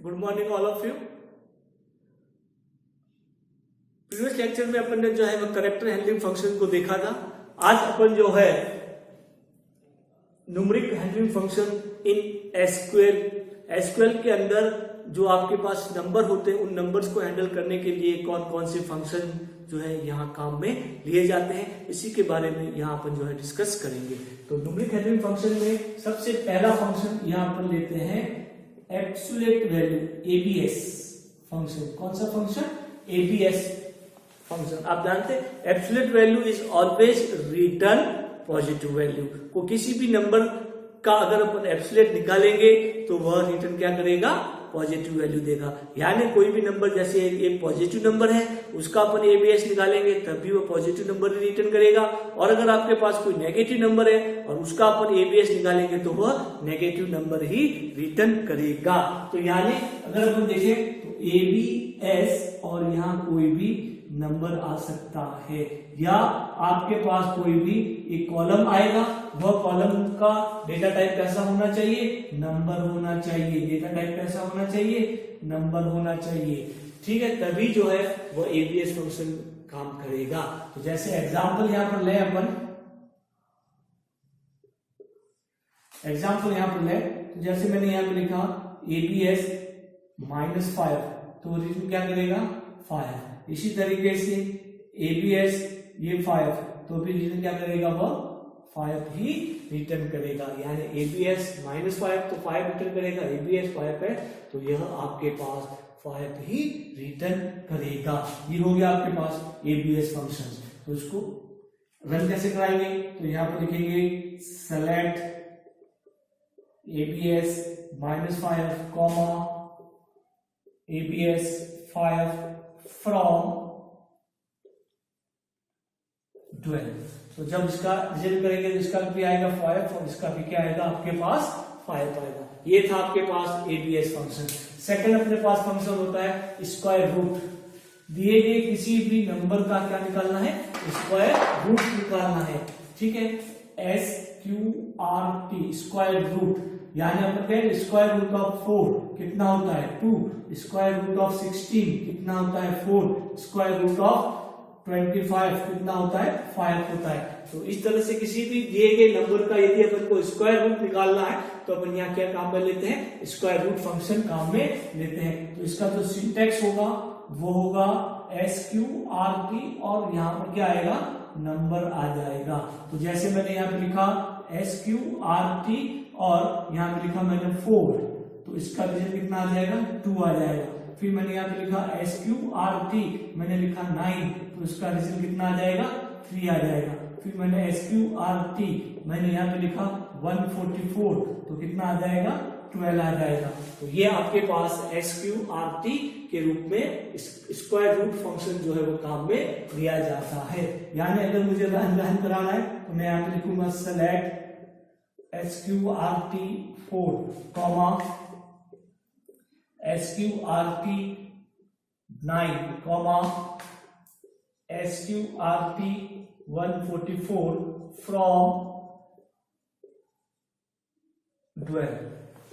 Good morning all of you. Previous lecture में अपन ने जो है वो कैरेक्टर हैंडलिंग फंक्शन को देखा था। आज अपन जो है numeric handling function in SQL के अंदर जो आपके पास नंबर होते हैं उन नंबर्स को हैंडल करने के लिए कौन कौन से फंक्शन जो है यहाँ काम में लिए जाते हैं, इसी के बारे में यहाँ अपन जो है डिस्कस करेंगे। तो न्यूमेरिक हैंडलिंग फंक्शन में सबसे पहला फंक्शन यहाँ अपन लेते हैं एब्सोल्यूट वैल्यू एबीएस फंक्शन। कौन सा फंक्शन? ABS function. आप जानते हैं absolute value is always return positive value. को किसी भी नंबर का अगर अपन एब्सोल्यूट निकालेंगे तो वह रिटर्न क्या करेगा? पॉजिटिव वैल्यू देगा। यानी कोई भी नंबर जैसे एक पॉजिटिव नंबर है उसका अपन एबीएस निकालेंगे तब भी वो पॉजिटिव नंबर ही रिटर्न करेगा, और अगर आपके पास कोई नेगेटिव नंबर है और उसका अपन एबीएस निकालेंगे तो वह नेगेटिव नंबर ही रिटर्न करेगा। तो यानी अगर अपन देखें तो एबीएस और यहाँ कोई भी नंबर आ सकता है, या आपके पास कोई भी एक कॉलम आएगा, वह कॉलम का डेटा टाइप कैसा होना चाहिए? नंबर होना चाहिए। डेटा टाइप कैसा होना चाहिए? नंबर होना चाहिए। ठीक है, तभी जो है वो एबीएस फंक्शन काम करेगा। तो जैसे एग्जांपल यहां पर ले अपन, तो जैसे मैंने यहां पे लिखा एबीएस -5, तो रिटर्न क्या करेगा? 5। इसी तरीके से एबीएस ये 5, तो फिर रिटर्न क्या करेगा? वह 5 ही रिटर्न करेगा। यानी एबीएस -5 तो 5 रिटर्न करेगा, एबीएस 5 है तो यह आपके पास 5 ही रिटर्न करेगा। ये हो गया आपके पास एबीएस फंक्शन। तो इसको रन कैसे कराएंगे? तो यहां पर लिखेंगे select ABS -5 comma ABS 5 from 12। तो जब इसका रिजल्ट करेंगे तो इसका भी आएगा 5 और इसका भी क्या आएगा? आपके पास 5 आएगा। ये था आपके पास एबीएस फंक्शन। सेकंड अपने पास फंक्शन होता है स्क्वायर रूट। दिए गए किसी भी नंबर का क्या निकालना है? स्क्वायर रूट निकालना है। ठीक है, SQRT स्क्वायर रूट। यानी अपन कहें स्क्वायर रूट ऑफ 4 कितना होता है? 2। स्क्वायर रूट ऑफ 16 कितना होता है? 4। स्क्वायर रूट ऑफ 25 कितना होता है? 5 होता है। तो इस तरह से किसी भी दिए गए नंबर का यदि अपन को स्क्वायर रूट निकालना है तो अपन यहाँ क्या काम में लेते हैं? स्क्वायर रूट फंक्शन काम में लेते हैं। तो इसका जो सिंटैक्स होगा वो होगा SQRT और यहाँ पर क्या आएगा? नंबर आ जाएगा। तो जैसे मैंने यहाँ पे लिखा SQRT और यहाँ पे लिखा मैंने 4, तो इसका रिजल्ट कितना आ जाएगा? 2 आ जाएगा। फिर मैंने यहाँ पे लिखा SQRT, मैंने लिखा 9, तो इसका रिजल्ट कितना आ जाएगा? 3 आ जाएगा। फिर मैंने SQRT मैंने यहाँ पे लिखा 144, तो कितना आ जाएगा? 12 आ जाएगा। तो ये आपके पास SQRT के रूप में स्क्वायर रूट फंक्शन जो है वो काम में लिया जाता है। यानी अगर मुझे रन कराना है तो मैं यहाँ पे लिखूंगा select SQRT 4 comma SQRT 9 comma SQRT 144 from 12।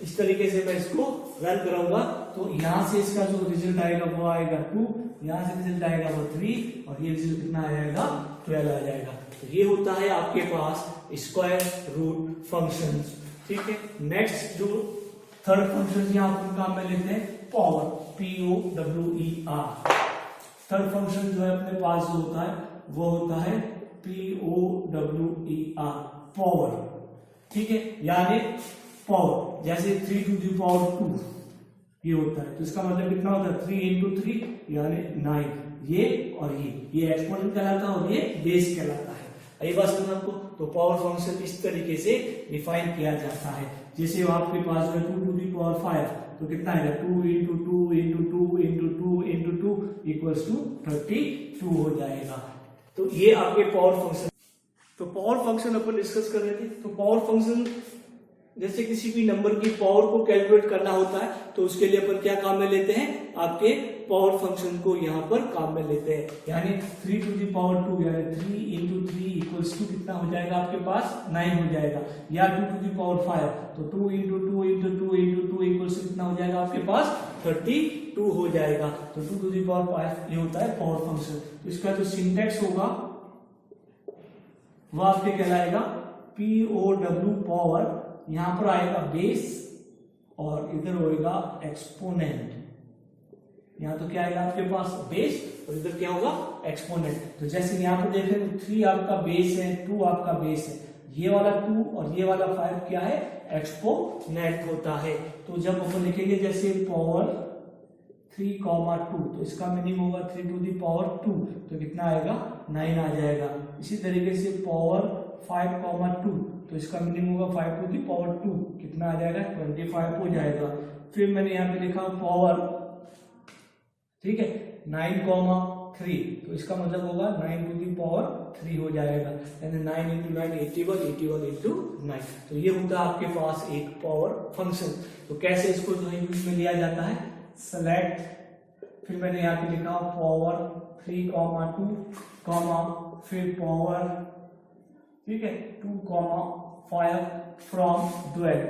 इस तरीके से मैं इसको रन कराऊंगा तो यहां से इसका जो रिजल्ट आएगा वो आएगा 2, यहां से रिजल्ट आएगा वो 3 और ये रिजल्ट कितना आ जाएगा? 12 आ जाएगा। तो ये होता है आपके पास स्क्वायर रूट फंक्शन। ठीक है, नेक्स्ट जो थर्ड फंक्शन यहाँ अपन काम में लेते हैं पावर, POWER। थर्ड फंक्शन जो है अपने पास जो होता है वो होता है POWER, पावर। ठीक है, यानी पावर जैसे 3 to the power 2 ये होता है, तो इसका मतलब कितना होता है? 3 into 3 यानी 9। ये और ये एक्सपोनेंट कहलाता है और ये बेस कहलाता है। आई बात समझ आपको? तो पावर फंक्शन इस तरीके से डिफाइन किया जाता है। जैसे आपके पास है 2 to the power 5, तो कितना आएगा? 2 into 2 into 2 into 2 into 2 equals to 32 हो जाएगा। तो ये आपके पावर फंक्शन। तो पावर फंक्शन अपन डिस्कस कर रहे थे। तो पावर फंक्शन जैसे किसी भी नंबर की पावर को कैलकुलेट करना होता है तो उसके लिए अपन क्या काम में लेते हैं? आपके पावर फंक्शन को यहाँ पर काम में लेते हैं। यानी 3 to the power 2 यानी 3 into 3 equals to कितना हो जाएगा आपके पास? 9 हो जाएगा। या 2 to the power 5 तो 2 into 2 into 2 into 2 equals to कितना हो जाएगा आपके पास? 32 हो जाएगा। तो 2 to the power 5 ये होता है पावर फंक्शन। तो इसका जो सिंटेक्स होगा वो आपके कहलाएगा POW पावर, यहां पर आएगा बेस और इधर होएगा एक्सपोनेंट। यहाँ तो क्या आएगा आपके पास बेस और इधर क्या होगा एक्सपोनेंट। तो जैसे यहाँ पर देख रहे हैं 3 आपका बेस है, 2 आपका बेस है, ये वाला 2 और ये वाला 5 क्या है एक्सपोनेंट होता है। तो जब हम लिखेंगे जैसे पावर 3,2 तो इसका मीनिंग होगा 3 to the power 2 तो कितना आएगा 9 आ जाएगा। इसी तरीके से पावर 5,2 तो इसका मीनिंग होगा 5 to the power 2 कितना आ जाएगा 25 हो जाएगा। फिर मैंने यहाँ पे लिखा पावर, ठीक है 9,3 तो इसका मतलब होगा 9 to the power 3 हो जाएगा, यानी 9 into 9 81, 81 into 9। तो ये होता है आपके पास एक पावर फंक्शन। तो कैसे इसको जो है यूज में लिया जाता है, सेलेक्ट, फिर मैंने यहाँ पे लिखा पावर 3,2 कॉमा फिर पावर, ठीक है 2,5 फ्रॉम 12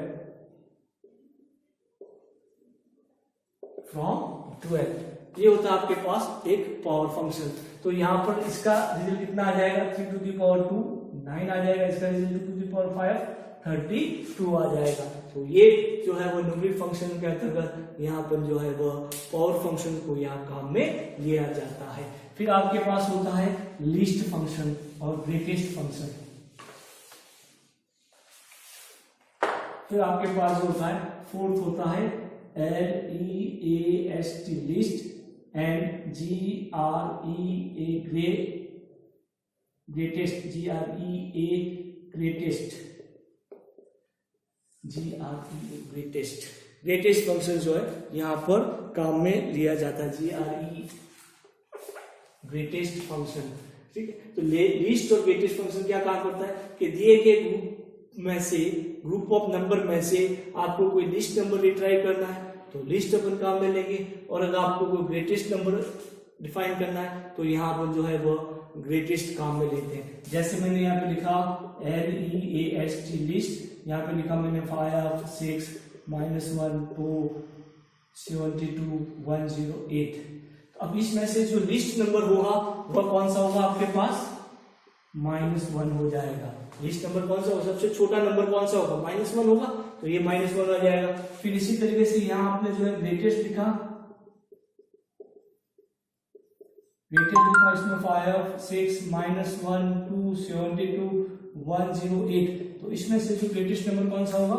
ये होता है आपके पास एक पावर फंक्शन। तो यहाँ पर इसका रिजल्ट कितना आ जाएगा 3 to the power 2 9 आ जाएगा, इसका रिजल्ट 2 to the power 5 32 आ जाएगा। तो ये जो है वो न्यूमेरिक फंक्शन के अंतर्गत यहाँ पर जो है वो पावर फंक्शन को यहाँ काम में लिया जाता है। फिर आपके पास होता है लीस्ट फंक्शन और ग्रेटेस्ट फंक्शन। फिर आपके पास होता है फोर्थ होता है LEAST list and GREA greatest, greatest function जो है यहाँ पर काम में लिया जाता है, GRE ग्रेटेस्ट फंक्शन। ठीक है, तो लिस्ट और ग्रेटेस्ट फंक्शन क्या काम करता है कि दिए गए ग्रुप में से, ग्रुप ऑफ नंबर में से आपको कोई लिस्ट नंबर रिट्राइव करना है तो लिस्ट अपन काम में लेंगे, और अगर आपको कोई ग्रेटेस्ट नंबर डिफाइन करना है तो यहाँ पर जो है वो ग्रेटेस्ट काम में लेते हैं। जैसे मैंने यहाँ पे लिखा LEAST लिस्ट, यहाँ पे लिखा मैंने 5 6 -1 2 72 108। तो अब इसमें से जो लिस्ट नंबर होगा वह कौन सा होगा आपके पास -1 हो जाएगा। लिस्ट नंबर कौन सा होगा, सबसे छोटा नंबर कौन सा होगा -1 होगा, तो ये -1 आ जाएगा। फिर इसी तरीके से यहाँ आपने जो है ग्रेटेस्ट लिखा, इसमें 5 6 -1 2 72 108, तो इसमें से जो ग्रेटेस्ट नंबर कौन सा होगा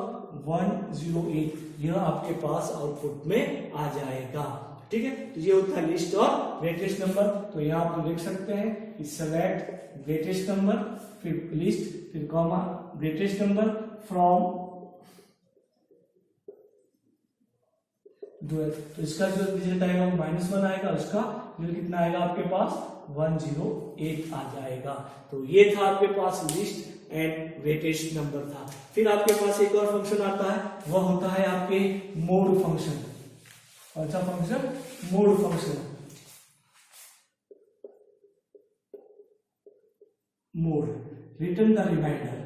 108, यह आपके पास आउटपुट में आ जाएगा। ठीक है, तो ये होता है लिस्ट और ग्रेटेस्ट नंबर। तो यहाँ आप लिख सकते हैं कि सेलेक्ट ग्रेटेस्ट नंबर, फिर लिस्ट, फिर कॉमा ग्रेटेस्ट नंबर फ्रॉम 12। तो इसका जो रिजल्ट आएगा वो -1 आएगा, उसका रिजल्ट कितना आएगा आपके पास 108 आ जाएगा। तो ये था आपके पास लिस्ट एंड ग्रेटेस्ट नंबर था। फिर आपके पास एक और फंक्शन आता है, वह होता है आपके मोड फंक्शन। कौन सा function, mod function. Mod, return the remainder.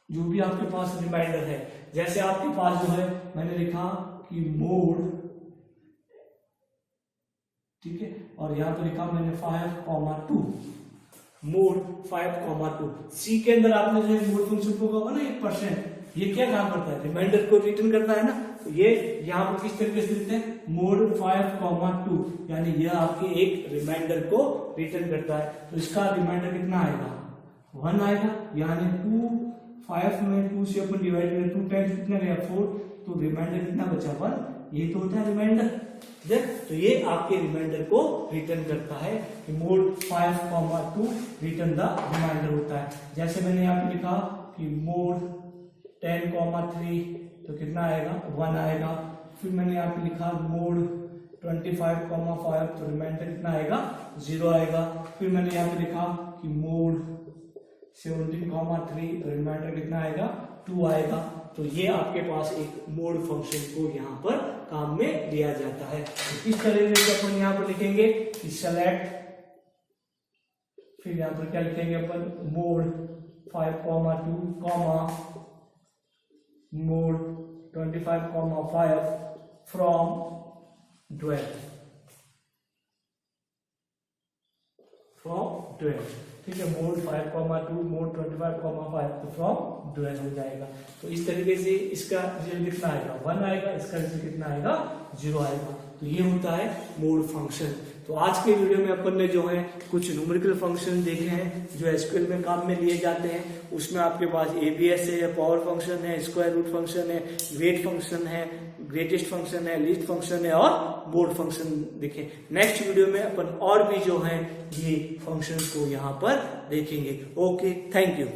जो भी आपके पास रिमाइंडर है, जैसे आपके पास जो है मैंने लिखा कि मोड, ठीक है, और यहां पर लिखा मैंने 5,2 मोड 5,2। सी के अंदर आपने जो है मोड फंक्शन को होगा ना 1%, ये क्या काम करता है, रिमाइंडर को रिटर्न करता है ना। तो ये यहाँ पर किस तरीके से लिखते हैं, मोड 5,2, यानी यह आपके एक रिमाइंडर को रिटर्न करता है। तो इसका रिमाइंडर कितना आएगा 1 आएगा, यानी 5 में 2 से अपन डिवाइड करें 2 टाइम्स कितना गया 4, तो रिमाइंडर कितना बचा 1। ये तो होता है रिमाइंडर। तो ये आपके रिमाइंडर को रिटर्न करता है कि मोड 5,2 रिटर्न द रिमाइंडर होता है। जैसे मैंने यहाँ पे लिखा कि मोड 10,3 तो कितना आएगा 1 आएगा। फिर मैंने यहाँ पे लिखा मोड 25,5 तो रिमाइंडर कितना आएगा 0 आएगा। फिर मैंने यहाँ पे लिखा कि मोड 17,3 तो रिमाइंडर कितना आएगा 2 आएगा। तो ये आपके पास एक मोड फंक्शन को यहाँ पर काम में लिया जाता है। तो इस तरह से अपन यहाँ पर लिखेंगे कि सेलेक्ट, फिर यहाँ पर क्या लिखेंगे अपन मोड 5,2, mod 25,5 from 12 ठीक है, मोड 5,2 मोड 25,5 तो फ्रॉम 12 हो जाएगा। तो इस तरीके से इसका रिजल्ट कितना आएगा 1 आएगा, इसका रिजल्ट कितना आएगा 0 आएगा। तो ये होता है मोड फंक्शन। तो आज के वीडियो में अपन ने जो है कुछ न्यूमेरिकल फंक्शन देखे हैं जो एसक्यूएल में काम में लिए जाते हैं। उसमें आपके पास एबीएस है, पावर फंक्शन है, स्क्वायर रूट फंक्शन है, वेट फंक्शन है, ग्रेटेस्ट फंक्शन है, लीस्ट फंक्शन है और मोड फंक्शन देखें। नेक्स्ट वीडियो में अपन और भी जो है ये फंक्शन को यहाँ पर देखेंगे। Okay, thank you.